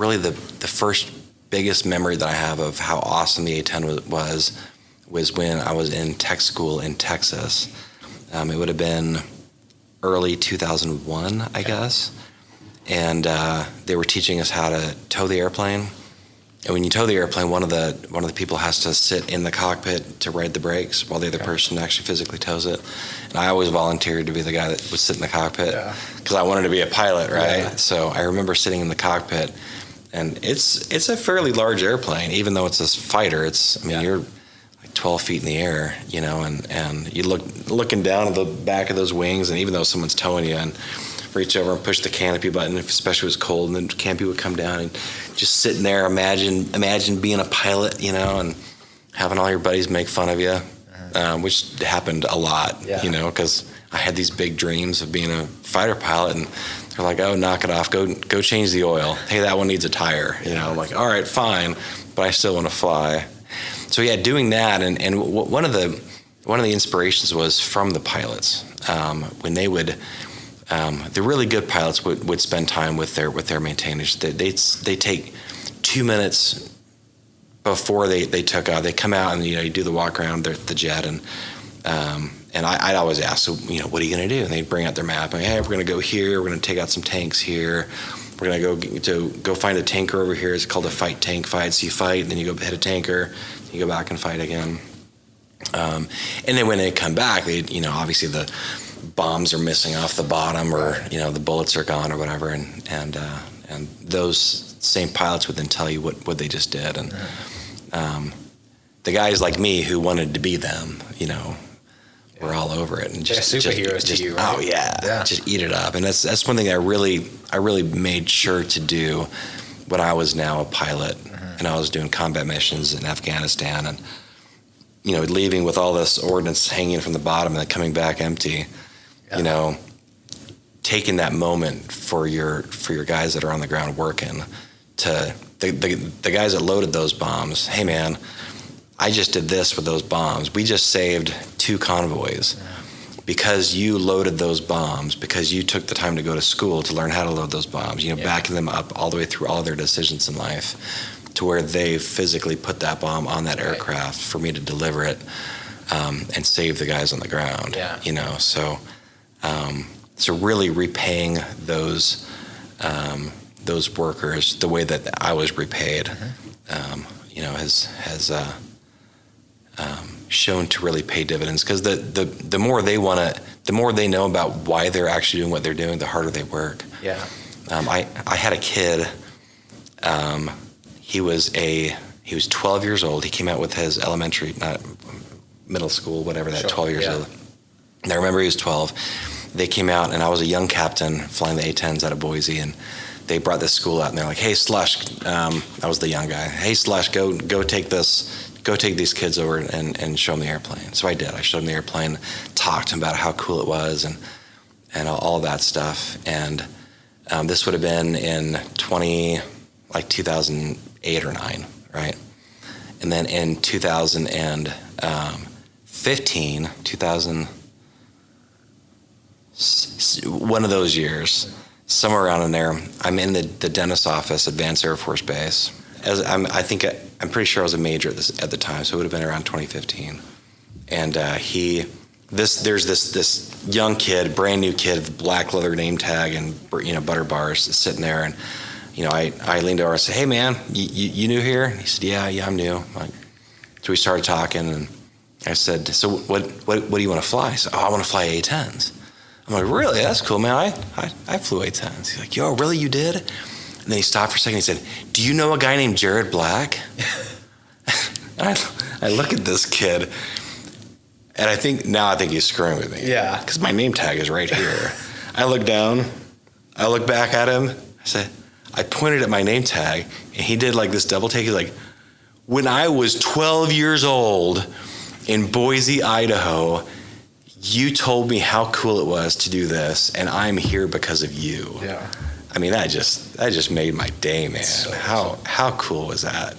really the first biggest memory that I have of how awesome the A10 was when I was in tech school in Texas. It would have been early 2001, I guess. And they were teaching us how to tow the airplane. And when you tow the airplane, one of the people has to sit in the cockpit to ride the brakes while the other person actually physically tows it. And I always volunteered to be the guy that would sit in the cockpit because I wanted to be a pilot, right? Yeah. So I remember sitting in the cockpit, and it's a fairly large airplane, even though it's a fighter. You're like 12 feet in the air, and you looking down at the back of those wings, and even though someone's towing you, and reach over and push the canopy button, especially if it was cold, and then the canopy would come down, and just sitting there, imagine being a pilot, and having all your buddies make fun of you, which happened a lot, because I had these big dreams of being a fighter pilot, and they're like, oh, knock it off, go change the oil. Hey, that one needs a tire. I'm like, all right, fine, but I still want to fly. So yeah, doing that, and one of the inspirations was from the pilots, when they would. The really good pilots would spend time with their maintainers. They take 2 minutes before they took off. They come out and you do the walk around the jet, and I'd always ask, so what are you going to do? And they'd bring out their map. And, hey, we're going to go here. We're going to take out some tanks here. We're going to go find a tanker over here. It's called a fight tank fight. So you fight, and then you go hit a tanker. You go back and fight again. And then when they come back, they obviously the bombs are missing off the bottom, or the bullets are gone or whatever, and those same pilots would then tell you what they just did, and the guys like me who wanted to be them, were all over it, and just superheroes to you, right? Oh yeah, just eat it up. And that's one thing I really made sure to do when I was now a pilot, and I was doing combat missions in Afghanistan, and leaving with all this ordnance hanging from the bottom and then coming back empty. Taking that moment for your guys that are on the ground working, to the guys that loaded those bombs. Hey man, I just did this with those bombs. We just saved 2 convoys because you loaded those bombs, because you took the time to go to school to learn how to load those bombs. Backing them up all the way through all their decisions in life, to where they physically put that bomb on that aircraft for me to deliver it, and save the guys on the ground. So really repaying those workers the way that I was repaid, has shown to really pay dividends, because the more they the more they know about why they're actually doing what they're doing, the harder they work. I had a kid. He was 12 years old. He came out with his elementary, not middle school, whatever that, 12 years old. And I remember he was 12. They came out, and I was a young captain flying the A10s out of Boise, and they brought this school out, and they're like, hey, Slush, I was the young guy. Hey, Slush, go take these kids over and show them the airplane. So I did. I showed them the airplane, talked to them about how cool it was, and all that stuff. And this would have been in 2008 or 9, right? And then in 2015, one of those years, somewhere around in there, I'm in the dentist's office at Vance Air Force Base. I'm pretty sure I was a major at the time, so it would have been around 2015. And there's this young kid, brand new kid, with black leather name tag and butter bars, sitting there, and I leaned over and said, hey man, you new here? And he said, yeah, I'm new. So we started talking, and I said, so what do you want to fly? He said, I want to fly A10s. I'm like, really? That's cool, man. I flew A10s. He's like, yo, really, you did? And then he stopped for a second. He said, do you know a guy named Jared Black? And I look at this kid, and I think he's screwing with me. Yeah. Because my name tag is right here. I look down. I look back at him. I pointed at my name tag, and he did like this double take. He's like, when I was 12 years old in Boise, Idaho, you told me how cool it was to do this, and I'm here because of you. Yeah. I mean, that just made my day, man. So how cool was that?